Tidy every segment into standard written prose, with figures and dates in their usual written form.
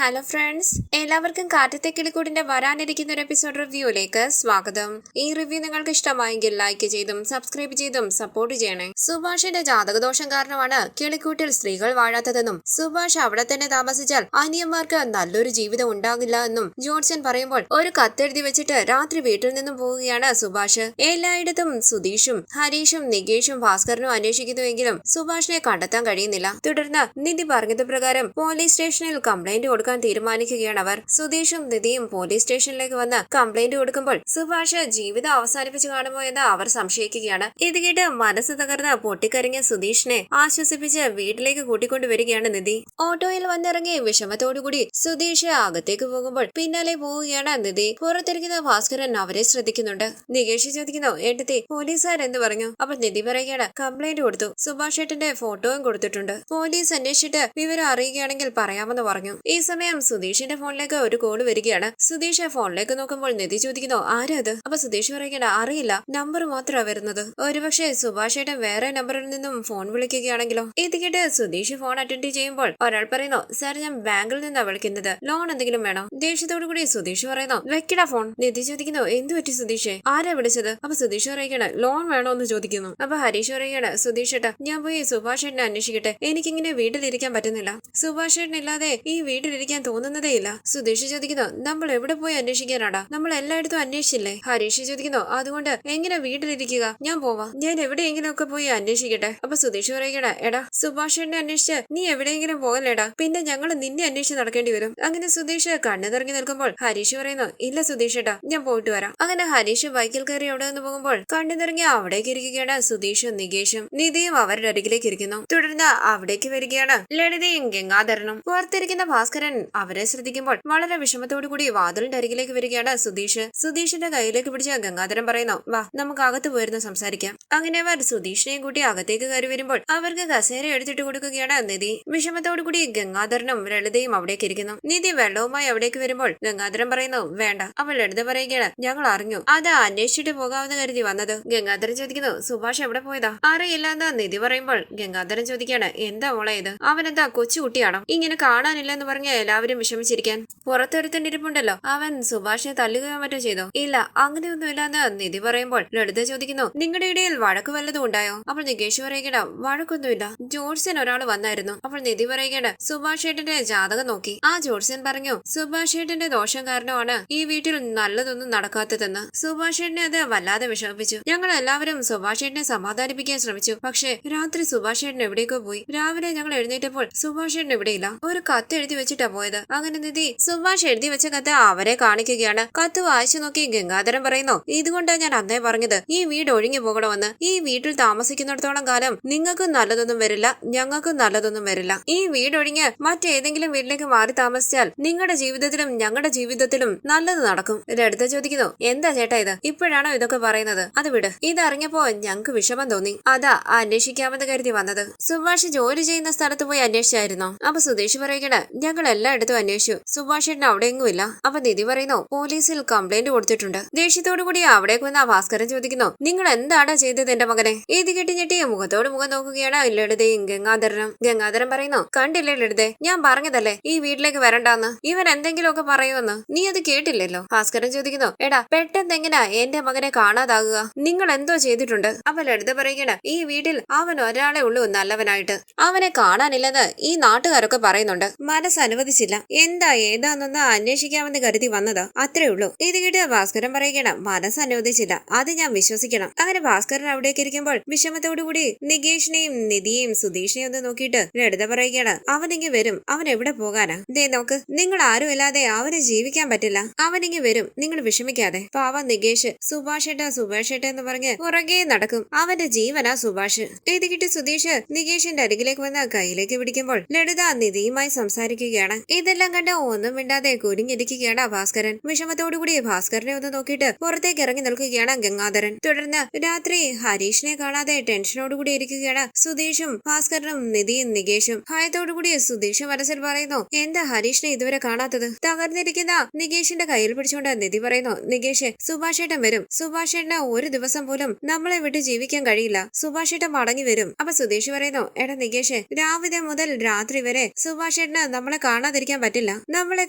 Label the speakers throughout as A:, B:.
A: Hello friends, എല്ലാവർക്കും കാറ്റത്തെ കിളിക്കൂടിന്റെ വരാനിരിക്കുന്ന ഒരു എപ്പിസോഡ് റിവ്യൂയിലേക്ക് സ്വാഗതം. ഈ റിവ്യൂ നിങ്ങൾക്ക് ഇഷ്ടമായെങ്കിൽ ലൈക്ക് ചെയ്തും സബ്സ്ക്രൈബ് ചെയ്തും സപ്പോർട്ട് ചെയ്യണേ. സുഭാഷിന്റെ ജാതകദോഷം കാരണമാണ് കിളിക്കൂട്ടിൽ സ്ത്രീകൾ വാഴാത്തതെന്നും സുഭാഷ് അവിടെ തന്നെ താമസിച്ചാൽ അനിയന്മാർക്ക് നല്ലൊരു ജീവിതം ഉണ്ടാകില്ല എന്നും ജോൺസൺ പറയുമ്പോൾ ഒരു കത്തെഴുതി വെച്ചിട്ട് രാത്രി വീട്ടിൽ നിന്നും പോവുകയാണ് സുഭാഷ്. എല്ലായിടത്തും സുധീഷും ഹരീഷും നികേഷും ഭാസ്കരനും അന്വേഷിക്കുന്നുവെങ്കിലും സുഭാഷിനെ കണ്ടെത്താൻ കഴിയുന്നില്ല. തുടർന്ന് നിധി പറഞ്ഞത് പ്രകാരം പോലീസ് സ്റ്റേഷനിൽ കംപ്ലൈന്റ് കൊടുക്കാൻ തീരുമാനിക്കുകയാണ് അവർ. സുധീഷും നിധിയും പോലീസ് സ്റ്റേഷനിലേക്ക് വന്ന് കംപ്ലൈന്റ് കൊടുക്കുമ്പോൾ സുഭാഷ് ജീവിതം അവസാനിപ്പിച്ചു കാണുമോ എന്ന് അവർ സംശയിക്കുകയാണ്. ഇത് കേട്ട് മനസ്സ് തകർന്ന് പൊട്ടിക്കരങ്ങിയ സുധീഷിനെ ആശ്വസിപ്പിച്ച് വീട്ടിലേക്ക് കൂട്ടിക്കൊണ്ടുവരികയാണ് നിധി. ഓട്ടോയിൽ വന്നിറങ്ങി വിഷമത്തോടുകൂടി സുധീഷ് അകത്തേക്ക് പോകുമ്പോൾ പിന്നാലെ പോവുകയാണ് നിധി. പുറത്തിരിക്കുന്ന ഭാസ്കരൻ അവരെ ശ്രദ്ധിക്കുന്നുണ്ട്. നികേഷ് ചോദിക്കുന്നു, ഏട്ടത്തി പോലീസുകാർ എന്ത് പറഞ്ഞു? അപ്പോൾ നിധി പറയുകയാണ്, കംപ്ലൈന്റ് കൊടുത്തു, സുഭാഷ് ഏട്ടന്റെ ഫോട്ടോയും കൊടുത്തിട്ടുണ്ട്. പോലീസ് അന്വേഷിച്ചിട്ട് വിവരം അറിയുകയാണെങ്കിൽ പറയാമെന്ന് പറഞ്ഞു. ഈ സമയം സുധീഷിന്റെ ഫോണിലേക്ക് ഒരു കോൾ വരികയാണ്. സുധീഷ് ഫോണിലേക്ക് നോക്കുമ്പോൾ നിധി ചോദിക്കുന്നു, ആരാ അത്? അപ്പൊ സുധീഷ് പറയുകയാണ്, അറിയില്ല, നമ്പർ മാത്രമാ വരുന്നത്. ഒരുപക്ഷെ സുഭാഷ് ഏട്ടൻ വേറെ നമ്പറിൽ നിന്നും ഫോൺ വിളിക്കുകയാണെങ്കിലോ? ഇത് കേട്ട് സുധീഷ് ഫോൺ അറ്റൻഡ് ചെയ്യുമ്പോൾ ഒരാൾ പറയുന്നു, സാർ ഞാൻ ബാങ്കിൽ നിന്നാ വിളിക്കുന്നത്, ലോൺ എന്തെങ്കിലും വേണോ? ദേഷ്യത്തോടു കൂടി സുധീഷ് പറയുന്നു, വെക്കടാ ഫോൺ. നിധി ചോദിക്കുന്നു, എന്തു പറ്റി സുധീഷേ, ആരാ വിളിച്ചത്? അപ്പൊ സുധീഷ് പറയുകയാണ്, ലോൺ വേണോ എന്ന് ചോദിക്കുന്നു. അപ്പൊ ഹരീഷ് പറയുകയാണ്, സുധീഷ് ഏട്ടാ ഞാൻ പോയി സുഭാഷ് ഏട്ടനെ അന്വേഷിക്കട്ടെ, എനിക്കിങ്ങനെ വീട്ടിലിരിക്കാൻ പറ്റുന്നില്ല. സുഭാഷ് ഏട്ടനില്ലാതെ ഈ വീട്ടിലിരിക്കാൻ തോന്നുന്നതേ ഇല്ല. സുധീഷ് ചോദിക്കുന്നു, നമ്മൾ എവിടെ പോയി അന്വേഷിക്കാനാടാ? നമ്മൾ എല്ലായിടത്തും അന്വേഷിച്ചില്ലേ? ഹരീഷ് ചോദിക്കുന്നു, അതുകൊണ്ട് എങ്ങനെ വീട്ടിലിരിക്കുക? ഞാൻ പോവാം, ഞാൻ എവിടെയെങ്കിലും ഒക്കെ പോയി അന്വേഷിക്കട്ടെ. അപ്പൊ സുധീഷ് പറയുകയാണ്, എടാ സുഭാഷ് ഏട്ടനെ അന്വേഷിച്ച് നീ എവിടെയെങ്കിലും പോകല്ലേടാ, പിന്നെ ഞങ്ങൾ നിന്നെ അന്വേഷിച്ച് നടക്കേണ്ടി വരും. അങ്ങനെ സുധീഷ് കണ്ണു നിറങ്ങി നിൽക്കുമ്പോൾ ഹരീഷ് പറയുന്നു, ഇല്ല സുധീഷ് ഏട്ടാ ഞാൻ പോയിട്ട് വരാം. അങ്ങനെ ഹരീഷ് ബൈക്കിൽ കയറി അവിടെ നിന്ന് പോകുമ്പോൾ കണ്ണു നിറങ്ങി അവിടേക്ക് ഇരിക്കുകയാണ് സുധീഷും നികേഷും. നിധിയും അവരുടെ അരികിലേക്ക് ഇരിക്കുന്നു. തുടർന്ന് അവിടേക്ക് വരികയാണ് ലളിതയും ഗംഗാധരനും. പുറത്തിരിക്കുന്ന ഭാസ്കരൻ അവരെ ശ്രദ്ധിക്കുമ്പോൾ വളരെ വിഷമത്തോടുകൂടി വാതിലിന്റെ അരികിലേക്ക് വരികയാണ് സുധീഷ്. സുധീഷിന്റെ കയ്യിലേക്ക് പിടിച്ച ഗംഗാധരൻ പറയുന്നു, വാ നമുക്ക് അകത്ത് പോയിരുന്ന് സംസാരിക്കാം. അങ്ങനെ അവർ സുധീഷിനെയും കൂട്ടി അകത്തേക്ക് കയറി വരുമ്പോൾ അവർക്ക് കസേര എടുത്തിട്ട് കൊടുക്കുകയാണ് നിധി. വിഷമത്തോടുകൂടി ഗംഗാധരനും ലളിതയും അവിടേക്ക് ഇരിക്കുന്നു. നിധി വെള്ളവുമായി അവിടേക്ക് വരുമ്പോൾ ഗംഗാധരൻ പറയുന്നു, വേണ്ട. അവൾ ലളിത പറയുകയാണ്, ഞങ്ങൾ അറിഞ്ഞു, അത് അന്വേഷിച്ചിട്ട് പോകാമെന്ന് കരുതി വന്നത്. ഗംഗാധരൻ ചോദിക്കുന്നു, സുഭാഷ് എവിടെ പോയതാ? അറിയില്ല എന്ന് നിധി പറയുമ്പോൾ ഗംഗാധരൻ ചോദിക്കുകയാണ്, എന്താ മോളെ ഇത്? അവനെന്താ കൊച്ചുകുട്ടിയാണോ ഇങ്ങനെ കാണാനില്ലെന്ന് പറഞ്ഞ എല്ലാവരും വിഷമിച്ചിരിക്കാൻ? പുറത്തൊരുത്തണ്ടിരിപ്പുണ്ടല്ലോ, അവൻ സുഭാഷിനെ തല്ലുകയോ മറ്റോ ചെയ്തോ? ഇല്ല, അങ്ങനെയൊന്നുമില്ല എന്ന് നിധി പറയുമ്പോൾ ലളിത ചോദിക്കുന്നു, നിങ്ങളുടെ ഇടയിൽ വഴക്ക് വല്ലതും ഉണ്ടായോ? അപ്പോൾ നികേഷ് പറയുകയാണ്, വഴക്കൊന്നുമില്ല, ജോർസൻ ഒരാൾ വന്നായിരുന്നു. അപ്പോൾ നിധി പറയുകയാണ്, സുഭാഷ് ഏട്ടന്റെ ജാതകം നോക്കി ആ ജോർസൻ പറഞ്ഞു സുഭാഷ് ഏട്ടന്റെ ദോഷം കാരണമാണ് ഈ വീട്ടിൽ നല്ലതൊന്നും നടക്കാത്തതെന്ന്. സുഭാഷ് ഏട്ടനെ അത് വല്ലാതെ വിഷമിപ്പിച്ചു. ഞങ്ങൾ എല്ലാവരും സുഭാഷ് ഏട്ടനെ സമാധാനിപ്പിക്കാൻ ശ്രമിച്ചു. പക്ഷേ രാത്രി സുഭാഷ് ഏട്ടൻ എവിടേക്കോ പോയി. രാവിലെ ഞങ്ങൾ എഴുന്നേറ്റപ്പോൾ സുഭാഷ് ഏട്ടൻ എവിടെയില്ല. ഒരു കത്ത് എഴുതി വെച്ചിട്ടാ പോയത്. അങ്ങനെ നിധി സുഭാഷ് എഴുതി വെച്ച കത്ത് അവരെ കാണിക്കുകയാണ്. കത്ത് വായിച്ചു നോക്കി ഗംഗാധരൻ പറയുന്നു, ഇതുകൊണ്ടാ ഞാൻ അന്നേ പറഞ്ഞത് ഈ വീട് ഒഴിഞ്ഞു പോകണമെന്ന്. ഈ വീട്ടിൽ താമസിക്കുന്നിടത്തോളം കാലം നിങ്ങൾക്കും നല്ലതൊന്നും വരില്ല, ഞങ്ങൾക്കും നല്ലതൊന്നും വരില്ല. ഈ വീടൊഴിഞ്ഞ് മറ്റേതെങ്കിലും വീട്ടിലേക്ക് മാറി താമസിച്ചാൽ നിങ്ങളുടെ ജീവിതത്തിലും ഞങ്ങളുടെ ജീവിതത്തിലും നല്ലത് നടക്കും. ലളിത ചോദിക്കുന്നു, എന്താ ചേട്ടാ ഇത്? ഇപ്പോഴാണോ ഇതൊക്കെ പറയുന്നത്? അത് വിട്. ഇതറിഞ്ഞപ്പോ ഞങ്ങൾക്ക് വിഷമം തോന്നി, അതാ അന്വേഷിക്കാമെന്ന് കരുതി വന്നത്. സുഭാഷ് ജോലി ചെയ്യുന്ന സ്ഥലത്ത് പോയി അന്വേഷിച്ചായിരുന്നോ? അപ്പൊ സുധീഷ് പറയുകയാണ്, ഞങ്ങൾ എല്ലായിടത്തും അന്വേഷിച്ചു, സുഭാഷ് ഏട്ടൻ അവിടെ എങ്ങുമില്ല. അപ്പൊ നിധി പറയുന്നു, പോലീസിൽ കംപ്ലൈന്റ് കൊടുത്തിട്ടുണ്ട്. ദേഷ്യത്തോടു കൂടി അവിടേക്ക് വന്ന ഭാസ്കരൻ ചോദിക്കുന്നു, നിങ്ങൾ എന്താണ് ചെയ്തത് എന്റെ മകനെ? ഇത് കെട്ടി ഞെട്ടി മുഖത്തോട് മുഖം നോക്കുകയാണ് ലളിതയും ഗംഗാധരനും. ഗംഗാധരൻ പറയുന്നു, കണ്ടില്ലേ ലളിതേ, ഞാൻ പറഞ്ഞതല്ലേ ഈ വീട്ടിലേക്ക് വരണ്ടാന്ന്. ഇവൻ എന്തെങ്കിലുമൊക്കെ പറയുമെന്ന്, നീ അത് കേട്ടില്ലല്ലോ. ഭാസ്കരൻ ചോദിക്കുന്നു, എടാ പെട്ടെന്ന് എങ്ങനെയാ എന്റെ മകനെ കാണാതാകുക? നിങ്ങൾ എന്തോ ചെയ്തിട്ടുണ്ട്. അപ്പൊ ലളിത പറയുകയാണ്, ഈ വീട്ടിൽ അവൻ ഒരാളെ ഉള്ളൂ നല്ലവനായിട്ട്, അവനെ കാണാനില്ലെന്ന് ഈ നാട്ടുകാരൊക്കെ പറയുന്നുണ്ട്. മനസ്സ് അനുവദിച്ചില്ല, എന്താ ഏതാന്നൊന്ന് അന്വേഷിക്കാമെന്ന് കരുതി വന്നതാ, അത്രേ ഉള്ളൂ. ഇത് കേട്ട് ഭാസ്കരൻ പറയുകയാണ്, മനസ്സ് അനുവദിച്ചില്ല, അത് ഞാൻ വിശ്വസിക്കണം. അങ്ങനെ ഭാസ്കരൻ അവിടേക്ക് ഇരിക്കുമ്പോൾ വിഷമത്തോടുകൂടി നികേഷിനെയും നിധിയെയും സുധീഷിനെയും ഒന്ന് നോക്കിയിട്ട് ലളിത പറയുകയാണ്, അവനിങ്ങി വരും, അവൻ എവിടെ പോകാനാ? ദേ നോക്ക്, നിങ്ങൾ ആരും ഇല്ലാതെ അവന് ജീവിക്കാൻ പറ്റില്ല, അവനിങ്ങി വരും, നിങ്ങൾ വിഷമിക്കാതെ. പാവം നികേഷ് സുഭാഷ് ഏട്ട എന്ന് പറഞ്ഞ് പുറകെ നടക്കും, അവന്റെ ജീവനാ സുഭാഷ്. ഇത് കിട്ടി സുധീഷ് നികേഷിന്റെ അരികിലേക്ക് വന്ന് കയ്യിലേക്ക് പിടിക്കുമ്പോൾ ലളിത നിധിയുമായി സംസാരിക്കുകയാണ്. ഇതെല്ലാം കണ്ട് ഒന്നും മിണ്ടാതെ കുനിഞ്ഞിരിക്കുകയാണ് ഭാസ്കരൻ. വിഷമത്തോടുകൂടി ഭാസ്കരനെ ഒന്ന് നോക്കിയിട്ട് പുറത്തേക്ക് ഇറങ്ങി നിൽക്കുകയാണ് ഗംഗാധരൻ. തുടർന്ന് രാത്രി ഹരീഷിനെ കാണാതെ ടെൻഷനോടുകൂടി ഇരിക്കുകയാണ് സുധീഷും ഭാസ്കരനും നിധിയും നികേഷും. ഭയത്തോടുകൂടി സുധീഷ് മനസ്സിൽ പറയുന്നു, എന്താ ഹരീഷിനെ ഇതുവരെ കാണാത്തത്? തകർന്നിരിക്കുന്ന നികേഷിന്റെ കയ്യിൽ പിടിച്ചുകൊണ്ട് നിധി പറയുന്നു, നികേഷ് സുഭാഷ് ഏട്ടൻ വരും, സുഭാഷ് ഏട്ടന് ഒരു ദിവസം പോലും നമ്മളെ വിട്ട് ജീവിക്കാൻ കഴിയില്ല, സുഭാഷ് ഏട്ടൻ മടങ്ങി വരും. അപ്പൊ സുധീഷ് പറയുന്നു, എടാ നികേഷ്, രാവിലെ മുതൽ രാത്രി വരെ സുഭാഷ് ഏട്ടന് നമ്മളെ കാണാൻ കാണാതിരിക്കാൻ പറ്റില്ല. നമ്മളെ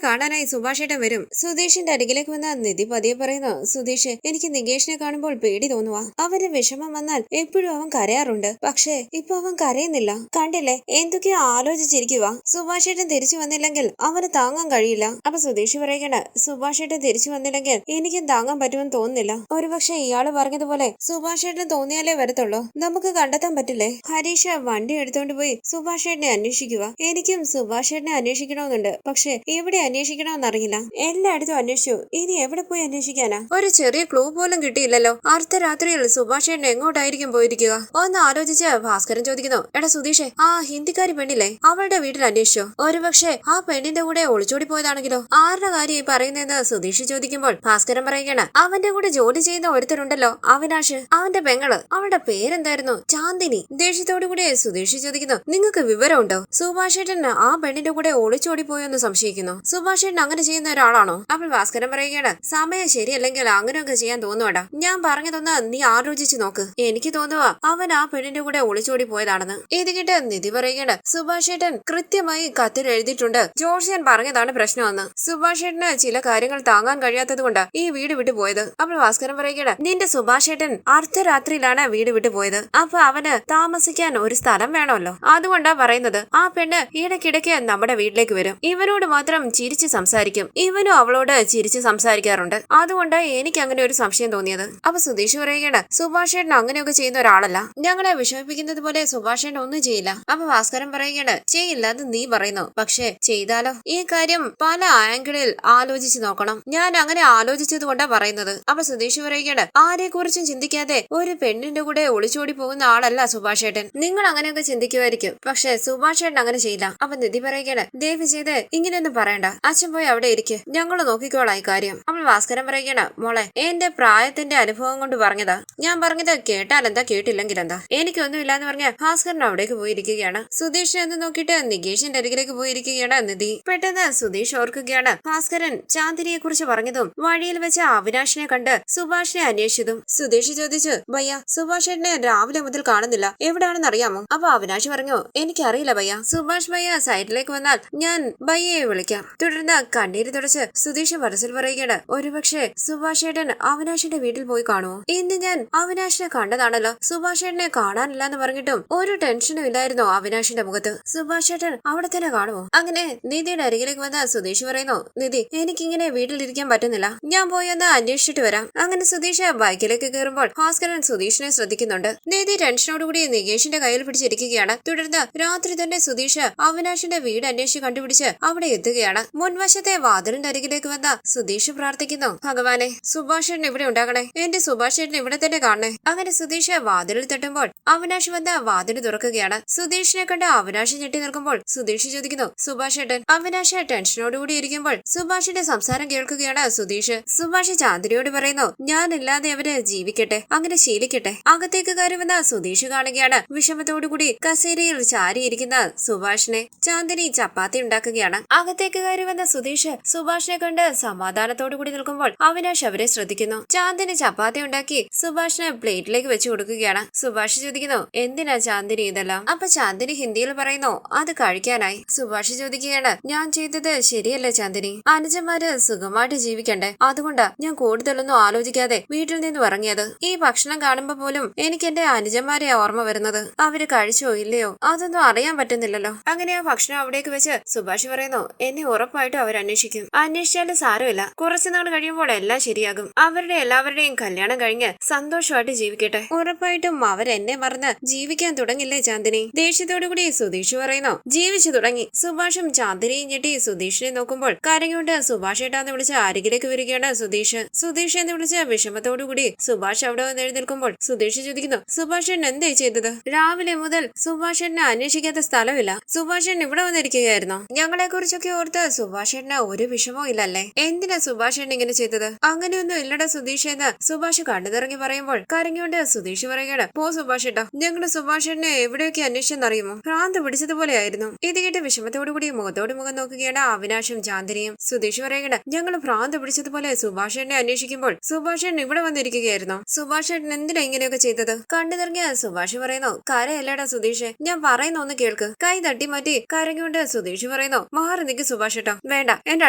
A: കാണാനായി സുഭാഷേട്ടൻ വരും. സുധീഷിന്റെ അരികിലേക്ക് വന്ന നിധി പതിയെ പറയുന്നു, സുധീഷ്, എനിക്ക് നികേഷിനെ കാണുമ്പോൾ പേടി തോന്നുവാ. അവന് വിഷമം വന്നാൽ എപ്പോഴും അവൻ കരയാറുണ്ട്. പക്ഷേ ഇപ്പൊ അവൻ കരയുന്നില്ല. കണ്ടില്ലേ, എന്തൊക്കെയോ ആലോചിച്ചിരിക്കുക. സുഭാഷേട്ടൻ തിരിച്ചു വന്നില്ലെങ്കിൽ അവന് താങ്ങാൻ കഴിയില്ല. അപ്പൊ സുധീഷ് പറയുകയാണ്, സുഭാഷേട്ടൻ തിരിച്ചു വന്നില്ലെങ്കിൽ എനിക്കും താങ്ങാൻ പറ്റുമെന്ന് തോന്നുന്നില്ല. ഒരുപക്ഷെ ഇയാള് പറഞ്ഞതുപോലെ സുഭാഷേട്ടൻ തോന്നിയാലേ വരത്തുള്ളൂ. നമുക്ക് കണ്ടെത്താൻ പറ്റില്ലേ? ഹരീഷ വണ്ടി എടുത്തോണ്ട് പോയി സുഭാഷേട്ടനെ അന്വേഷിക്കുക. എനിക്കും സുഭാഷേട്ടനെ അന്വേഷിക്കണമെന്നുണ്ട്. പക്ഷെ എവിടെ അന്വേഷിക്കണമെന്നറിയില്ല. എല്ലായിടത്തും അന്വേഷിച്ചു. ഇനി എവിടെ പോയി അന്വേഷിക്കാനാ? ഒരു ചെറിയ ക്ലൂ പോലും കിട്ടിയില്ലല്ലോ. അർദ്ധരാത്രിയിൽ സുഭാഷേട്ടൻ എങ്ങോട്ടായിരിക്കും പോയിരിക്കുക? ഒന്ന് ആലോചിച്ച് ഭാസ്കരൻ ചോദിക്കുന്നു, എടാ സുധീഷേ, ആ ഹിന്ദിക്കാരി പെണ്ണില്ലേ, അവളുടെ വീട്ടിൽ അന്വേഷിച്ചോ? ഒരുപക്ഷെ ആ പെണ്ണിന്റെ കൂടെ ഒളിച്ചോടി പോയതാണെങ്കിലോ? ആരുടെ കാര്യം ഈ പറയുന്നതെന്ന് സുധീഷ് ചോദിക്കുമ്പോൾ ഭാസ്കരൻ പറയുകയാണ്, അവന്റെ കൂടെ ജോലി ചെയ്യുന്ന ഒരുത്തരുണ്ടല്ലോ, അവിനാഷ്, അവന്റെ പെങ്ങള്, അവളുടെ പേരെന്തായിരുന്നു? ചാന്ദിനി. ദേഷ്യത്തോടു കൂടി സുധീഷ് ചോദിക്കുന്നു, നിങ്ങൾക്ക് വിവരമുണ്ടോ? സുഭാഷേട്ടൻ ആ പെണ്ണിന്റെ കൂടെ ഒളിച്ചോടി പോയെന്ന് സംശയിക്കുന്നു. സുഭാഷേട്ടൻ അങ്ങനെ ചെയ്യുന്ന ഒരാളാണോ? അപ്പോൾ ഭാസ്കരൻ പറയുകയാണ്, സമയം ശരിയല്ലെങ്കിൽ അങ്ങനെയൊക്കെ ചെയ്യാൻ തോന്നുവാടാ. ഞാൻ പറഞ്ഞതൊന്ന് നീ ആലോചിച്ച് നോക്ക്. എനിക്ക് തോന്നുക അവൻ ആ പെണ്ണിന്റെ കൂടെ ഒളിച്ചോടി പോയതാണെന്ന്. ഇത് കേട്ട് നിധി പറയുകയാണ്, സുഭാഷേട്ടൻ കൃത്യമായി കത്തിൽ എഴുതിയിട്ടുണ്ട്, ജോർജിയൻ പറഞ്ഞതാണ് പ്രശ്നമെന്ന്. സുഭാഷേട്ടന് ചില കാര്യങ്ങൾ താങ്ങാൻ കഴിയാത്തത് കൊണ്ട് ഈ വീട് വിട്ടു പോയത്. അപ്പോൾ ഭാസ്കരൻ പറയുകയാണ്, നിന്റെ സുഭാഷേട്ടൻ അർദ്ധരാത്രിയിലാണ് വീട് വിട്ടു പോയത്. അപ്പൊ അവന് താമസിക്കാൻ ഒരു സ്ഥലം വേണമല്ലോ. അതുകൊണ്ടാ പറയുന്നത് ആ പെണ്ണ് ഇടയ്ക്കിടയ്ക്ക് നമ്മുടെ വീട്ടിലേക്ക് വരും. ഇവനോട് മാത്രം ചിരിച്ച് സംസാരിക്കും. ഇവനും അവളോട് ചിരിച്ച് സംസാരിക്കാറുണ്ട്. അതുകൊണ്ട് എനിക്ക് അങ്ങനെ ഒരു സംശയം തോന്നിയത്. അപ്പൊ സുധീഷ് പറയുകയാണ്, സുഭാഷേട്ടൻ അങ്ങനെയൊക്കെ ചെയ്യുന്ന ഒരാളല്ല. ഞങ്ങളെ വിഷമിപ്പിക്കുന്നത് പോലെ സുഭാഷേട്ടൻ ഒന്നും ചെയ്യില്ല. അപ്പൊ ഭാസ്കരൻ പറയുകയാണ്, ചെയ്യില്ല അത് നീ പറയുന്നു, പക്ഷെ ചെയ്താലോ? ഈ കാര്യം പല ആംഗിളിൽ ആലോചിച്ച് നോക്കണം. ഞാൻ അങ്ങനെ ആലോചിച്ചത് കൊണ്ടാ പറയുന്നത്. അപ്പൊ സുധീഷ് പറയുകയാണ്, ആരെ കുറിച്ചും ചിന്തിക്കാതെ ഒരു പെണ്ണിന്റെ കൂടെ ഒളിച്ചോടി പോകുന്ന ആളല്ല സുഭാഷേട്ടൻ. നിങ്ങൾ അങ്ങനെയൊക്കെ ചിന്തിക്കുമായിരിക്കും, പക്ഷെ സുഭാഷേട്ടൻ അങ്ങനെ ചെയ്യില്ല. അപ്പൊ നിധി പറയുകയാണ്, ദയവ് ചെയ്ത് ഇങ്ങനെയൊന്നും പറയണ്ട, അച്ഛൻ പോയി അവിടെ ഇരിക്ക്, ഞങ്ങൾ നോക്കിക്കോളാം ഈ കാര്യം. അപ്പോൾ ഭാസ്കരൻ പറയുകയാണ്, മോളെ, എന്റെ പ്രായത്തിന്റെ അനുഭവം കൊണ്ട് പറഞ്ഞതാ. ഞാൻ പറഞ്ഞത് കേട്ടാൽ എന്താ, കേട്ടില്ലെങ്കിൽ എന്താ, എനിക്കൊന്നുമില്ല എന്ന് പറഞ്ഞ ഭാസ്കരൻ അവിടേക്ക് പോയിരിക്കുകയാണ്. സുധീഷിനെ ഒന്ന് നോക്കിയിട്ട് നികേഷിന്റെ അരികിലേക്ക് പോയിരിക്കുകയാണ് നിധി. പെട്ടെന്ന് സുധീഷ് ഓർക്കുകയാണ്, ഭാസ്കരൻ ചാന്ദിനിയെ കുറിച്ച് പറഞ്ഞതും വഴിയിൽ വെച്ച് അവിനാഷിനെ കണ്ട് സുഭാഷിനെ അന്വേഷിച്ചതും. സുധീഷ് ചോദിച്ചു, ഭയ്യ, സുഭാഷേട്ടനെ രാവിലെ മുതൽ കാണുന്നില്ല, എവിടാണെന്ന് അറിയാമോ? അപ്പൊ അവിനാഷ് പറഞ്ഞു, എനിക്കറിയില്ല ഭയ്യ. സുഭാഷ് ഭയ്യ സൈഡിലേക്ക് വന്നാൽ ഞാൻ ഭയ്യയെ വിളിക്കാം. തുടർന്ന് കണ്ണീര് തുടച്ച് സുധീഷ് മനസ്സിൽ പറയുകയാണ്, ഒരുപക്ഷെ സുഭാഷേട്ടൻ അവിനാഷിന്റെ വീട്ടിൽ പോയി കാണുമോ? ഇന്ന് ഞാൻ അവിനാഷിനെ കണ്ടതാണല്ലോ. സുഭാഷേട്ടനെ കാണാനില്ല എന്ന് പറഞ്ഞിട്ടും ഒരു ടെൻഷനും ഇല്ലായിരുന്നോ അവിനാഷിന്റെ മുഖത്ത്? സുഭാഷേട്ടൻ അവിടെ തന്നെ കാണുമോ? അങ്ങനെ നിധിയുടെ അരികിലേക്ക് വന്ന സുധീഷ് പറയുന്നു, നിധി, എനിക്കിങ്ങനെ വീട്ടിലിരിക്കാൻ പറ്റുന്നില്ല, ഞാൻ പോയി ഒന്ന് അന്വേഷിച്ചിട്ട് വരാം. അങ്ങനെ സുധീഷ് ബൈക്കിലേക്ക് കയറുമ്പോൾ ഭാസ്കരൻ സുധീഷിനെ ശ്രദ്ധിക്കുന്നുണ്ട്. നിധി ടെൻഷനോടുകൂടി നികേഷിന്റെ കയ്യിൽ പിടിച്ചിരിക്കുകയാണ്. തുടർന്ന് രാത്രി തന്നെ സുധീഷ് അവിനാഷിന്റെ വീട് അന്വേഷിച്ച് കണ്ടുപിടിച്ച് അവിടെ എത്തുകയാണ്. മുൻവശത്തെ വാതിലിന്റെ അരികിലേക്ക് വന്ന സുധീഷ് പ്രാർത്ഥിക്കുന്നു, ഭഗവാനെ, സുഭാഷേട്ടൻ ഇവിടെ ഉണ്ടാകണേ, എന്റെ സുഭാഷേട്ടൻ ഇവിടെ തന്നെ കാണണേ. അങ്ങനെ സുധീഷ് വാതിലിൽ തട്ടുമ്പോൾ അവിനാഷ് വന്ന് വാതിൽ തുറക്കുകയാണ്. സുധീഷിനെ കണ്ട് അവിനാഷ് ഞെട്ടി നിൽക്കുമ്പോൾ സുധീഷ് ചോദിക്കുന്നു, സുഭാഷേട്ടൻ? അവിനാഷ് ടെൻഷനോടുകൂടി ഇരിക്കുമ്പോൾ സുഭാഷിന്റെ സംസാരം കേൾക്കുകയാണ് സുധീഷ്. സുഭാഷ് ചാന്ദിനിയോട് പറയുന്നു, ഞാനില്ലാതെ അവര് ജീവിക്കട്ടെ, അങ്ങനെ ശീലിക്കട്ടെ. അകത്തേക്ക് കയറി വന്ന സുധീഷ് കാണുകയാണ് വിഷമത്തോടുകൂടി കസേരയിൽ ചാരിയിരിക്കുന്ന സുഭാഷിനെ. ചാന്ദിനി ചപ്പാത്തി ഉണ്ടാക്കുകയാണ്. അകത്തേക്ക് കയറി വന്ന സുധീഷ് സുഭാഷിനെ കണ്ട് സമാധാനത്തോടു കൂടി നിൽക്കുമ്പോൾ അവിനാഷ് അവരെ ശ്രദ്ധിക്കുന്നു. ചാന്ദിനി ചപ്പാത്തി ഉണ്ടാക്കി സുഭാഷിന് പ്ലേറ്റിലേക്ക് വെച്ചു കൊടുക്കുകയാണ്. സുഭാഷ് ചോദിക്കുന്നു, എന്തിനാ ചാന്ദിനി ഇതെല്ലാം? അപ്പൊ ചാന്ദിനി ഹിന്ദിയിൽ പറയുന്നു, അത് കഴിക്കാനായി. സുഭാഷ് ചോദിക്കുകയാണ്, ഞാൻ ചെയ്തത് ശരിയല്ലേ ചാന്ദിനി? അനുജന്മാര് സുഖമായിട്ട് ജീവിക്കണ്ടേ, അതുകൊണ്ടാ ഞാൻ കൂടുതലൊന്നും ആലോചിക്കാതെ വീട്ടിൽ നിന്ന് ഇറങ്ങിയത്. ഈ ഭക്ഷണം കാണുമ്പോ പോലും എനിക്ക് എന്റെ അനുജന്മാരെ ഓർമ്മ വരുന്നത്. അവര് കഴിച്ചോ ഇല്ലയോ അതൊന്നും അറിയാൻ പറ്റുന്നില്ലല്ലോ. അങ്ങനെ ആ ഭക്ഷണം അവിടേക്ക് വെച്ച് സുഭാഷ് പറയുന്നു, എന്നെ ഉറപ്പായിട്ടും അവർ അന്വേഷിക്കും. അന്വേഷിച്ചാലും സാരമില്ല, കുറച്ചുനാൾ കഴിയുമ്പോൾ എല്ലാം ശരിയാകും. അവരുടെ എല്ലാവരുടെയും കല്യാണം കഴിഞ്ഞ് സന്തോഷമായിട്ട് ജീവിക്കട്ടെ. ഉറപ്പായിട്ടും അവരെന്നെ മറന്ന് ജീവിക്കാൻ തുടങ്ങില്ലേ ചാന്ദിനി? ദേഷ്യത്തോടുകൂടി സുധീഷ് പറയുന്നു, ജീവിച്ചു തുടങ്ങി. സുഭാഷും ചാന്ദിനിയും ഞെട്ടി സുധീഷിനെ നോക്കുമ്പോൾ കരഞ്ഞുകൊണ്ട് സുഭാഷ് ഏട്ടാന്ന് വിളിച്ച് അരികിലേക്ക് വരികയാണ് സുധീഷ്. സുധീഷ് എന്ന് വിളിച്ച വിഷമത്തോടുകൂടി സുഭാഷ് അവിടെ വന്ന് എഴുന്നേൽക്കുമ്പോൾ സുധീഷ് ചോദിക്കുന്നു, സുഭാഷൻ എന്തേ ചെയ്തത്? രാവിലെ മുതൽ സുഭാഷനെ അന്വേഷിക്കാത്ത സ്ഥലമില്ല. സുഭാഷൻ ഇവിടെ വന്നിരിക്കുകയായിരുന്നോ? ഞങ്ങളെ കുറിച്ചൊക്കെ ഓർത്ത് സുഭാഷേട്ടന് ഒരു വിഷമവും ഇല്ലല്ലേ? എന്തിനാ സുഭാഷേട്ടൻ ഇങ്ങനെ ചെയ്തത്? അങ്ങനെയൊന്നും ഇല്ലടാ സുധീഷ് എന്ന് സുഭാഷ് കണ്ണുതിറങ്ങി പറയുമ്പോൾ കരഞ്ഞുകൊണ്ട് സുധീഷ് പറയുകയാണ്, പോ സുഭാഷേട്ടാ, ഞങ്ങള് സുഭാഷേട്ടനെ എവിടെയൊക്കെ അന്വേഷിച്ചെന്നറിയുമോ? ഭ്രാന്ത് പിടിച്ചതുപോലെ ആയിരുന്നു. ഇത് കേട്ട് വിഷമത്തോടുകൂടി മുഖത്തോട് മുഖം നോക്കുകയാണ് അവിനാഷും ചാന്ദിനിയും. സുധീഷ് പറയുകയാണ്, ഞങ്ങൾ ഭ്രാന്ത് പിടിച്ചതുപോലെ സുഭാഷേട്ടനെ അന്വേഷിക്കുമ്പോൾ സുഭാഷേട്ടൻ ഇവിടെ വന്നിരിക്കുകയായിരുന്നു. സുഭാഷേട്ടൻ എന്തിനാ ഇങ്ങനെയൊക്കെ ചെയ്തത്? കണ്ണുതിറങ്ങിയ സുഭാഷ് പറയുന്നു, കരയല്ലേടാ സുധീഷ്, ഞാൻ പറയുന്ന ഒന്ന് കേൾക്ക്. കൈ തട്ടി മാറ്റി കരഞ്ഞുകൊണ്ട് സുധീഷ് പറയുന്നു, പറയുന്നു, മാറി നിൽക്ക് സുഭാഷ് ഏട്ടാ, വേണ്ട, എന്റെ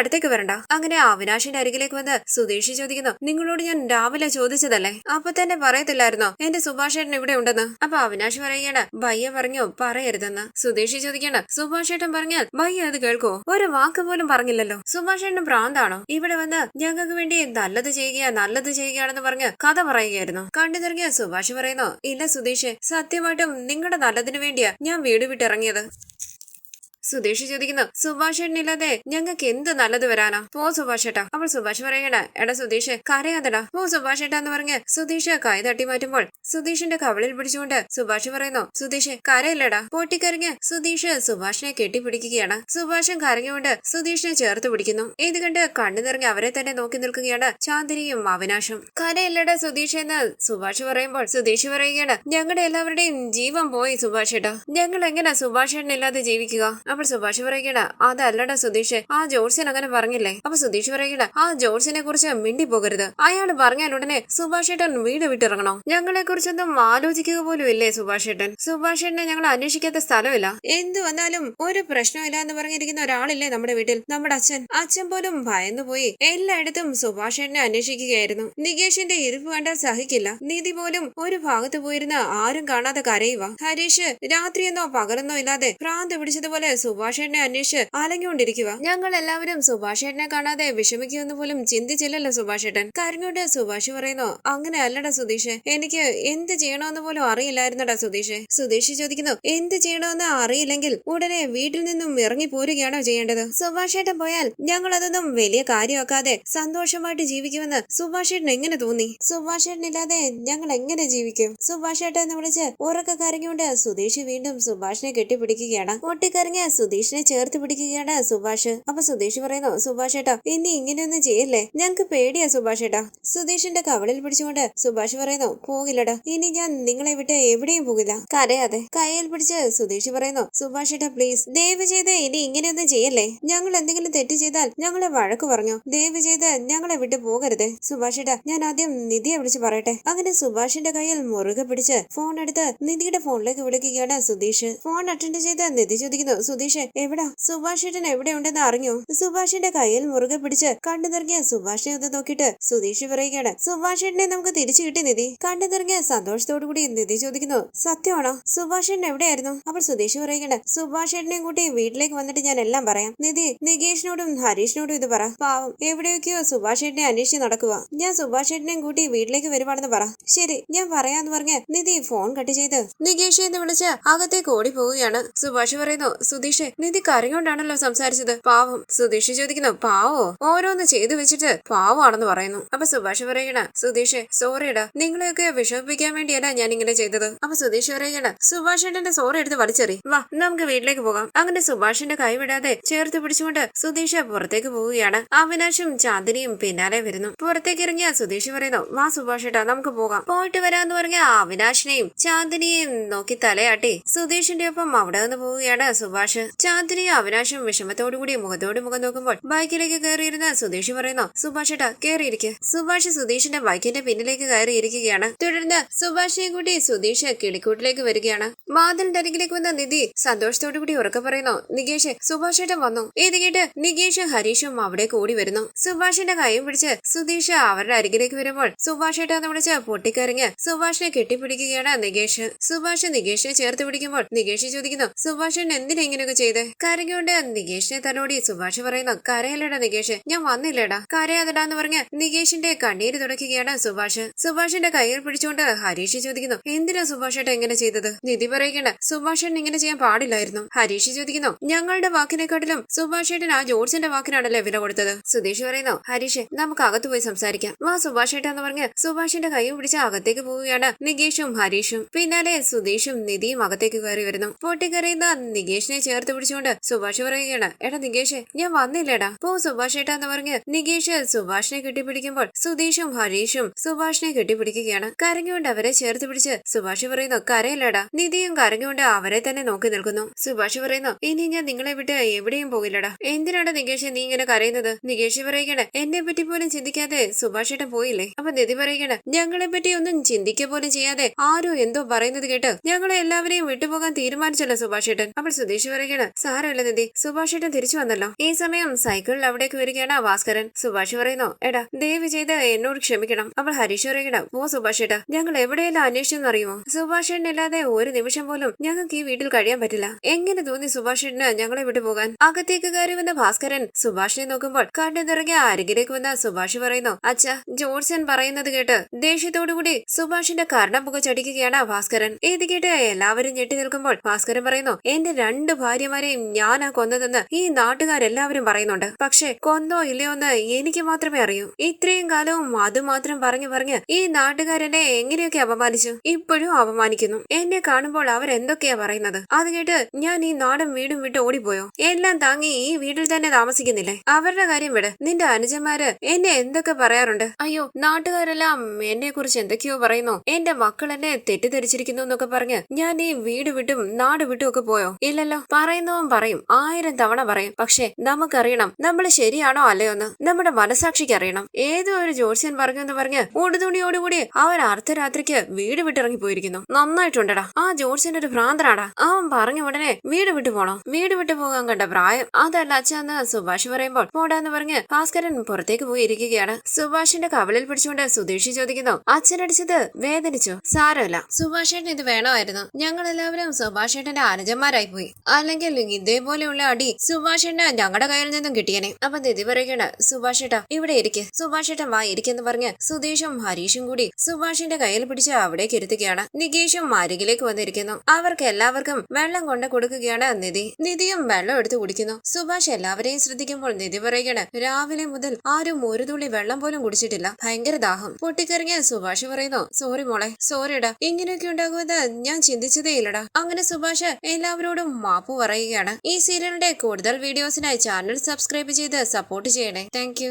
A: അടുത്തേക്ക് വരണ്ട. അങ്ങനെ അവിനാശിന്റെ അരികിലേക്ക് വന്ന് സുധീഷ് ചോദിക്കുന്നു, നിങ്ങളോട് ഞാൻ രാവിലെ ചോദിച്ചതല്ലേ, അപ്പൊ തന്നെ പറയത്തില്ലായിരുന്നോ എന്റെ സുഭാഷ് ഏട്ടൻ ഇവിടെ ഉണ്ടെന്ന്? അപ്പൊ അവിനാശ് പറയുകയാണ്, ഭയ്യ പറഞ്ഞു പറയരുതെന്ന്. സുധീഷ് ചോദിക്കാണ്, സുഭാഷ് ഏട്ടൻ പറഞ്ഞാൽ ഭയ്യ അത് കേൾക്കോ? ഒരു വാക്ക് പോലും പറഞ്ഞില്ലല്ലോ. സുഭാഷ് ഏട്ടൻ ഭ്രാന്താണോ? ഇവിടെ വന്ന് ഞങ്ങൾക്ക് വേണ്ടി നല്ലത് ചെയ്യുകയാണെന്ന് പറഞ്ഞ് കഥ പറയുകയായിരുന്നു. കണ്ടു നിറങ്ങിയ സുഭാഷ് പറയുന്നു, ഇല്ല സുധീഷ്, സത്യമായിട്ടും നിങ്ങളുടെ നല്ലതിനു വേണ്ടിയാ ഞാൻ വീട് വിട്ടിറങ്ങിയത്. സുധീഷ് ചോദിക്കുന്നു, സുഭാഷ് ഏട്ടനില്ലാതെ ഞങ്ങൾക്ക് എന്ത് നല്ലത് വരാനാ? പോ സുഭാഷ് ഏട്ടാ. അപ്പോൾ സുഭാഷ് പറയണ, എടാ സുധീഷ് കരയാതടാ, പോ സുഭാഷ് ഏട്ടാ എന്ന് പറഞ്ഞ് സുധീഷ് കൈ തട്ടി മാറ്റുമ്പോൾ സുധീഷിന്റെ കവളിൽ പിടിച്ചുകൊണ്ട് സുഭാഷ് പറയുന്നു, സുധീഷ് കരയില്ലടാ. പൊട്ടിക്കരഞ്ഞ് സുധീഷ് സുഭാഷിനെ കെട്ടിപ്പിടിക്കുകയാണ്. സുഭാഷും കരഞ്ഞുകൊണ്ട് സുധീഷിനെ ചേർത്ത് പിടിക്കുന്നു. ഇത് കണ്ട് കണ്ണു നിറഞ്ഞ് അവരെ തന്നെ നോക്കി നിൽക്കുകയാണ് ചാന്ദിനിയും അവിനാശും. കരയില്ലടാ സുധീഷ് എന്ന് സുഭാഷ് പറയുമ്പോൾ സുധീഷ് പറയുകയാണ്, ഞങ്ങളുടെ എല്ലാവരുടെയും ജീവൻ പോയി സുഭാഷ് ഏട്ടാ, ഞങ്ങൾ എങ്ങനെ സുഭാഷ് ഏട്ടനില്ലാതെ ജീവിക്കുക? അപ്പോൾ സുഭാഷ് പറയുകട, അതല്ലടാ സുധീഷ്, ആ ജോർസിൻ അങ്ങനെ പറഞ്ഞില്ലേ? അപ്പൊ സുധീഷ് പറയുകട, ആ ജോർസിനെ കുറിച്ച് മിണ്ടി പോകരുത്. അയാൾ പറഞ്ഞാൽ ഉടനെ സുഭാഷ് ഏട്ടൻ വീട് വിട്ടിറങ്ങണോ? ഞങ്ങളെ കുറിച്ചൊന്നും ആലോചിക്കുക പോലും ഇല്ലേ സുഭാഷ് ഏട്ടൻ? സുഭാഷ് ഏട്ടനെ ഞങ്ങൾ അന്വേഷിക്കാത്ത സ്ഥലമില്ല. എന്തു വന്നാലും ഒരു പ്രശ്നമില്ല എന്ന് പറഞ്ഞിരിക്കുന്ന ഒരാളില്ലേ നമ്മുടെ വീട്ടിൽ, നമ്മുടെ അച്ഛൻ പോലും ഭയന്നുപോയി എല്ലായിടത്തും സുഭാഷ് ഏട്ടനെ അന്വേഷിക്കുകയായിരുന്നു. നികേഷിന്റെ ഇരിപ്പ് കണ്ടാൽ സഹിക്കില്ല. നിധി പോലും ഒരു ഭാഗത്ത് പോയിരുന്ന ആരും കാണാതെ കരയുക. ഹരീഷ് രാത്രിയെന്നോ പകലെന്നോ ഇല്ലാതെ ഭ്രാന്ത് പിടിച്ചതുപോലെ സുഭാഷ് ഏട്ടനെ അന്വേഷിച്ച് അലഞ്ഞുകൊണ്ടിരിക്കുക. ഞങ്ങൾ എല്ലാവരും സുഭാഷ് ഏട്ടനെ കാണാതെ വിഷമിക്കുമെന്ന് പോലും ചിന്തിച്ചില്ലല്ലോ സുഭാഷ് ഏട്ടൻ. കരഞ്ഞോണ്ട് സുഭാഷ് പറയുന്നു, അങ്ങനെ അല്ലടാ സുധീഷ്, എനിക്ക് എന്ത് ചെയ്യണമെന്ന് പോലും അറിയില്ലായിരുന്നടാ സുധീഷ്. സുധീഷ് ചോദിക്കുന്നു, എന്ത് ചെയ്യണമെന്ന് അറിയില്ലെങ്കിൽ ഉടനെ വീട്ടിൽ നിന്നും ഇറങ്ങി പോരുകയാണോ ചെയ്യേണ്ടത്? സുഭാഷ് ഏട്ടൻ പോയാൽ ഞങ്ങൾ അതൊന്നും വലിയ കാര്യമാക്കാതെ സന്തോഷമായിട്ട് ജീവിക്കുമെന്ന് സുഭാഷ് ഏട്ടൻ എങ്ങനെ തോന്നി? സുഭാഷ് ഏട്ടനില്ലാതെ ഞങ്ങൾ എങ്ങനെ ജീവിക്കും? സുഭാഷ് ഏട്ടൻ എന്ന് വിളിച്ച് ഉറക്കെ കരഞ്ഞുകൊണ്ട് സുധീഷ് വീണ്ടും സുഭാഷിനെ കെട്ടിപ്പിടിക്കുകയാണ്. പൊട്ടിക്കരഞ്ഞ സുധീഷിനെ ചേർത്ത് പിടിക്കുകയാണ് സുഭാഷ്. അപ്പൊ സുധീഷ് പറയുന്നു, സുഭാഷ് ഏട്ടാ ഇനി ഇങ്ങനെയൊന്നും ചെയ്യല്ലേ, ഞങ്ങക്ക് പേടിയാ സുഭാഷ് ഏട്ടാ. സുധീഷിന്റെ കവളിൽ പിടിച്ചുകൊണ്ട് സുഭാഷ് പറയുന്നു, പോകില്ലടാ, ഇനി ഞാൻ നിങ്ങളെ വിട്ട് എവിടെയും പോകില്ല. കരയാതെ കയ്യിൽ പിടിച്ച് സുധീഷ് പറയുന്നു, സുഭാഷ് ഏട്ടാ പ്ലീസ്, ദയവ് ചെയ്ത് ഇനി ഇങ്ങനെയൊന്നും ചെയ്യല്ലേ. ഞങ്ങൾ എന്തെങ്കിലും തെറ്റ് ചെയ്താൽ ഞങ്ങളെ വഴക്ക് പറഞ്ഞു, ദയവ് ചെയ്ത് ഞങ്ങളെ വിട്ട് പോകരുത്. സുഭാഷ് ഏട്ടാ ഞാൻ ആദ്യം നിധിയെ വിളിച്ച് പറയട്ടെ. അങ്ങനെ സുഭാഷിന്റെ കയ്യിൽ മുറുകെ പിടിച്ച് ഫോൺ എടുത്ത് നിധിയുടെ ഫോണിലേക്ക് വിളിക്കുകയാണ് സുധീഷ്. ഫോൺ അറ്റൻഡ് ചെയ്ത് നിധി ചോദിക്കുന്നു, സുധീഷ് എവിടാ? സുഭാഷ് ഏട്ടൻ എവിടെ ഉണ്ടെന്ന് അറിഞ്ഞു? സുഭാഷിന്റെ കയ്യിൽ മുറുകെ പിടിച്ച് കണ്ടു നിറങ്ങിയ സുഭാഷിനെ ഒന്ന് നോക്കിയിട്ട് സുധീഷ് പറയുകയാണ്, സുഭാഷ് ഏട്ടനെ നമുക്ക് തിരിച്ചു കിട്ടി നിധി. കണ്ടു നിറങ്ങിയ സന്തോഷത്തോടു കൂടി നിധി ചോദിക്കുന്നു, സത്യമാണോ? സുഭാഷ് ഏട്ടൻ എവിടെയായിരുന്നു? അപ്പോൾ സുധീഷ് പറയുകയാണ്, സുഭാഷ് ഏട്ടനെയും കൂട്ടി വീട്ടിലേക്ക് വന്നിട്ട് ഞാൻ എല്ലാം പറയാം. നിധി നികേഷിനോടും ഹരീഷിനോടും ഇത് പറ. പാവം എവിടെയൊക്കെയോ സുഭാഷ് ഏട്ടനെ അന്വേഷിച്ച് നടക്കുക. ഞാൻ സുഭാഷ് ഏട്ടനെയും കൂട്ടി വീട്ടിലേക്ക് വരുവാണെന്ന് പറ. ശരി ഞാൻ പറയാന്ന് പറഞ്ഞ് നിധി ഫോൺ കട്ട് ചെയ്ത് നികേഷ് എന്ന് വിളിച്ച് അകത്തേക്ക് ഓടി പോവുകയാണ്. സുഭാഷ് പറയുന്നു, സുധീഷ് നിധി കരഞ്ഞോണ്ടാണല്ലോ സംസാരിച്ചത്, പാവം. സുധീഷ് ചോദിക്കുന്നു, പാവോ? ഓരോന്ന് ചെയ്തു വെച്ചിട്ട് പാവമാണെന്ന് പറയുന്നു. അപ്പൊ സുഭാഷ് പറയണ, സുധീഷ് സോറിയടാ, നിങ്ങളെയൊക്കെ വിഷമിപ്പിക്കാൻ വേണ്ടിയല്ല ഞാൻ ഇങ്ങനെ ചെയ്തത്. അപ്പൊ സുധീഷ് പറയണ, സുഭാഷ് ഏട്ടന്റെ സോറി എടുത്ത് വലിച്ചെറി, വാ നമുക്ക് വീട്ടിലേക്ക് പോകാം. അങ്ങനെ സുഭാഷിന്റെ കൈ വിടാതെ ചേർത്ത് പിടിച്ചുകൊണ്ട് സുധീഷ് പുറത്തേക്ക് പോവുകയാണ്. അവിനാശും ചാന്ദിനിയും പിന്നാലെ വരുന്നു. പുറത്തേക്ക് ഇറങ്ങിയ സുധീഷ് പറയുന്നു, വാ സുഭാഷ് ഏട്ടാ നമുക്ക് പോകാം. പോയിട്ട് വരാന്ന് പറഞ്ഞ അവിനാശിനെയും ചാന്ദിനിയെയും നോക്കി തലയാട്ടി സുധീഷിന്റെ ഒപ്പം അവിടെ നിന്ന് പോവുകയാണ് സുഭാഷ്. ചാന്ദിനിയും അവിനാശും വിഷമത്തോടുകൂടി മുഖത്തോട് മുഖം നോക്കുമ്പോൾ ബൈക്കിലേക്ക് കയറിയിരുന്ന സുധീഷ് പറയുന്നു, സുഭാഷ് ഏട്ടാ കയറിയിരിക്കെ. സുഭാഷ് സുധീഷിന്റെ ബൈക്കിന്റെ പിന്നിലേക്ക് കയറിയിരിക്കുകയാണ്. തുടർന്ന് സുഭാഷിനെ കൂട്ടി സുധീഷ് കിളിക്കൂട്ടിലേക്ക് വരികയാണ്. വാതിലിന്റെ അരികിലേക്ക് വന്ന നിധി സന്തോഷത്തോടു കൂടി ഉറക്കെ പറയുന്നു, നികേഷ് സുഭാഷ് ഏട്ടൻ വന്നു. ഇത് കേട്ട് നികേഷും ഹരീഷും അവിടെ കൂടി വരുന്നു. സുഭാഷിന്റെ കൈയും പിടിച്ച് സുധീഷ് അവരുടെ അരികിലേക്ക് വരുമ്പോൾ സുഭാഷ് ഏട്ടാന്ന് വിളിച്ച് പൊട്ടിക്കരഞ്ഞ് സുഭാഷിനെ കെട്ടിപ്പിടിക്കുകയാണ് നികേഷ്. സുഭാഷ് നികേഷിനെ ചേർത്ത് പിടിക്കുമ്പോൾ നികേഷ് ചോദിക്കുന്നു, സുഭാഷൻ എന്തിനാ ഇങ്ങനെയൊക്കെ ചെയ്ത്? കരഞ്ഞുകൊണ്ട് നികേഷിനെ തലോടി സുഭാഷ് പറയുന്നു, കരയല്ലടാ നികേഷ്, ഞാൻ വന്നില്ലടാ, കരയാതടാന്ന് പറഞ്ഞ് നികേഷിന്റെ കണ്ണീര് തുടയ്ക്കുകയാണ് സുഭാഷ്. സുഭാഷിന്റെ കയ്യിൽ പിടിച്ചുകൊണ്ട് ഹരീഷ് ചോദിക്കുന്നു, എന്തിനാ സുഭാഷ് ഏട്ടൻ എങ്ങനെ ചെയ്തത്? നിധി പറയണ്ട, സുഭാഷ് ഏട്ടൻ ഇങ്ങനെ ചെയ്യാൻ പാടില്ലായിരുന്നു. ഹരീഷ് ചോദിക്കുന്നു, ഞങ്ങളുടെ വാക്കിനെക്കാട്ടിലും സുഭാഷ് ഏട്ടൻ ആ ജോർജിന്റെ വാക്കിനാണല്ലേ വില കൊടുത്തത്? സുധീഷ് പറയുന്നു, ഹരീഷ് നമുക്ക് അകത്ത് പോയി സംസാരിക്കാം, വാ സുഭാഷ് ഏട്ടൻ എന്ന് പറഞ്ഞ് സുഭാഷിന്റെ കൈയും പിടിച്ച് അകത്തേക്ക് പോവുകയാണ് നികേഷും ഹരീഷും. പിന്നാലെ സുധീഷും നിധിയും അകത്തേക്ക് കയറി വരുന്നു. പൊട്ടിക്കറിയുന്ന നികേഷിനെ ചേർത്ത് പിടിച്ചുകൊണ്ട് സുഭാഷ് പറയുകയാണ്, എടാ നികേഷ് ഞാൻ വന്നില്ലേടാ, പോ സുഭാഷ് ഏട്ടാ എന്ന് പറഞ്ഞ് നികേഷ് സുഭാഷിനെ കെട്ടിപ്പിടിക്കുമ്പോൾ സുധീഷും ഹരീഷും സുഭാഷിനെ കെട്ടിപ്പിടിക്കുകയാണ്. കരഞ്ഞുകൊണ്ട് അവരെ ചേർത്ത് പിടിച്ച് സുഭാഷ് പറയുന്നു, കരയില്ലടാ. നിധിയും കരഞ്ഞുകൊണ്ട് അവരെ തന്നെ നോക്കി നിൽക്കുന്നു. സുഭാഷ് പറയുന്നു, ഇനി ഞാൻ നിങ്ങളെ വിട്ട് എവിടെയും പോകില്ലടാ. എന്തിനാണ് നികേഷ് നീ ഇങ്ങനെ കരയുന്നത്? നികേഷ് പറയുകയാണ്, എന്നെ പറ്റി പോലും ചിന്തിക്കാതെ സുഭാഷ് ഏട്ടൻ പോയില്ലേ? അപ്പൊ നിധി പറയുകയാണ്, ഞങ്ങളെ പറ്റി ഒന്നും ചിന്തിക്കുക പോലും ചെയ്യാതെ ആരോ എന്തോ പറയുന്നത് കേട്ട് ഞങ്ങളെ എല്ലാവരെയും വിട്ടുപോകാൻ തീരുമാനിച്ചല്ലോ സുഭാഷ് ഏട്ടൻ. അപ്പോൾ സുധീഷ് പറയുകയാണ്, സാരമില്ല നിധി, സുഭാഷ് ഏട്ടൻ തിരിച്ചു വന്നല്ലോ. ഈ സമയം സൈക്കിളിൽ അവിടേക്ക് വരികയാണ് ഭാസ്കരൻ. സുഭാഷ് പറയുന്നു, എടാ ദയവ് ചെയ്ത് എന്നോട് ക്ഷമിക്കണം. അപ്പോൾ ഹരീഷ് പറയുകയാണ്, ഓ സുഭാഷ് ഏട്ടാ, ഞങ്ങൾ എവിടെയെല്ലാം അന്വേഷിച്ചെന്ന് അറിയുമോ? സുഭാഷ് ഏട്ടനില്ലാതെ ഒരു നിമിഷം പോലും ഞങ്ങൾക്ക് ഈ വീട്ടിൽ കഴിയാൻ പറ്റില്ല. എങ്ങനെ തോന്നി സുഭാഷ് ഏട്ടന് ഞങ്ങളെ വിട്ടു പോകാൻ? അകത്തേക്ക് കയറി വന്ന ഭാസ്കരൻ സുഭാഷിനെ നോക്കുമ്പോൾ കണ്ണു നിറങ്ങിയ അരികിലേക്ക് വന്ന സുഭാഷ് പറയുന്നു, അച്ഛാ, ജോർസൻ പറയുന്നത് കേട്ട് ദേഷ്യത്തോടുകൂടി സുഭാഷിന്റെ കർണപുക ചടിക്കുകയാണ് ഭാസ്കരൻ. ഇത് കേട്ട് എല്ലാവരും ഞെട്ടി നിൽക്കുമ്പോൾ ഭാസ്കരൻ പറയുന്നു, എന്റെ 2 ഭാര്യമാരെയും ഞാനാ കൊന്നതെന്ന് ഈ നാട്ടുകാരെല്ലാവരും പറയുന്നുണ്ട്. പക്ഷെ കൊന്നോ ഇല്ലയോ എന്ന് എനിക്ക് മാത്രമേ അറിയൂ. ഇത്രയും കാലവും അത് മാത്രം പറഞ്ഞു ഈ നാട്ടുകാരെന്നെ എങ്ങനെയൊക്കെ അപമാനിച്ചു, ഇപ്പോഴും അപമാനിക്കുന്നു. എന്നെ കാണുമ്പോൾ അവരെന്തൊക്കെയാ പറയുന്നത്? അത് കേട്ട് ഞാൻ ഈ നാടും വീടും വിട്ട് ഓടിപ്പോയോ? എല്ലാം താങ്ങി ഈ വീട്ടിൽ തന്നെ താമസിക്കുന്നില്ലേ? അവരുടെ കാര്യം വിട്. നിന്റെ അനുജന്മാര് എന്നെ എന്തൊക്കെ പറയാറുണ്ട്. അയ്യോ, നാട്ടുകാരെല്ലാം എന്നെ കുറിച്ച് എന്തൊക്കെയോ പറയുന്നു. എന്റെ മക്കൾ എന്നെ തെറ്റിദ്ധരിച്ചിരിക്കുന്നു എന്നൊക്കെ പറഞ്ഞ് ഞാൻ ഈ വീട് വിട്ടും നാട് വിട്ടും ഒക്കെ പോയോ? ഇല്ലല്ലോ. പറയുന്നവൻ പറയും, 1000 തവണ പറയും. പക്ഷെ നമുക്കറിയണം നമ്മൾ ശരിയാണോ അല്ലയോന്ന്. നമ്മുടെ മനസാക്ഷിക്ക് അറിയണം. ഏതോ ഒരു ജോത്സ്യൻ പറഞ്ഞു എന്ന് പറഞ്ഞ് ഉടുതുണിയോടുകൂടി അവൻ അർദ്ധരാത്രിക്ക് വീട് വിട്ടിറങ്ങി പോയിരിക്കുന്നു. നന്നായിട്ടുണ്ടടാ. ആ ജോത്സ്യൻ ഒരു ഭ്രാന്തനാടാ. അവൻ പറഞ്ഞ ഉടനെ വീട് വിട്ടു പോണോ? വീട് വിട്ടു പോകാൻ കണ്ട പ്രായം അതല്ല അച്ഛന്ന് സുഭാഷ് പറയുമ്പോൾ പോടാന്ന് പറഞ്ഞ് ഭാസ്കരൻ പുറത്തേക്ക് പോയി ഇരിക്കുകയാണ്. സുഭാഷിന്റെ കവളിൽ പിടിച്ചുകൊണ്ട് സുധീഷ് ചോദിക്കുന്നു, അച്ഛനടിച്ചത് വേദനിച്ചോ? സാരമില്ല സുഭാഷ് ഏട്ടൻ, ഇത് വേണമായിരുന്നു. ഞങ്ങൾ എല്ലാവരും സുഭാഷ് ഏട്ടന്റെ അനുജന്മാരായി പോയി. അല്ലെങ്കിൽ ഇതേപോലെയുള്ള അടി സുഭാഷ് ഏട്ടന് ഞങ്ങളുടെ കയ്യിൽ നിന്നും കിട്ടിയനെ. അപ്പൊ നിധി പറയുകയാണ്, സുഭാഷ് ഏട്ടാ ഇവിടെ ഇരിക്ക്. സുഭാഷ് ഏട്ടൻ വാ ഇരിക്കെന്ന് പറഞ്ഞ് സുധീഷും ഹരീഷും കൂടി സുഭാഷിന്റെ കയ്യിൽ പിടിച്ച് അവിടേക്ക് ഇരുത്തുകയാണ്. നികേഷും അരികിലേക്ക് വന്നിരിക്കുന്നു. അവർക്ക് എല്ലാവർക്കും വെള്ളം കൊണ്ട് കൊടുക്കുകയാണ് നിധിയും വെള്ളം എടുത്ത് കുടിക്കുന്നു. സുഭാഷ് എല്ലാവരെയും ശ്രദ്ധിക്കുമ്പോൾ നിധി പറയുകയാണ്, രാവിലെ മുതൽ ആരും ഒരു തുള്ളി വെള്ളം പോലും കുടിച്ചിട്ടില്ല. ഭയങ്കര ദാഹം. പൊട്ടിക്കറിഞ്ഞ സുഭാഷ് പറയുന്നു, സോറി മോളെ, സോറിടാ, ഇങ്ങനെയൊക്കെ ഉണ്ടാകുമെന്ന് ഞാൻ ചിന്തിച്ചതേ ഇല്ലടാ. അങ്ങനെ സുഭാഷ് എല്ലാവരോടും മാപ്പ് പറയുകയാണ്. ഈ സീരിയലിന്റെ കൂടുതൽ വീഡിയോസിനായി ചാനൽ സബ്സ്ക്രൈബ് ചെയ്ത് സപ്പോർട്ട് ചെയ്യണേ. താങ്ക്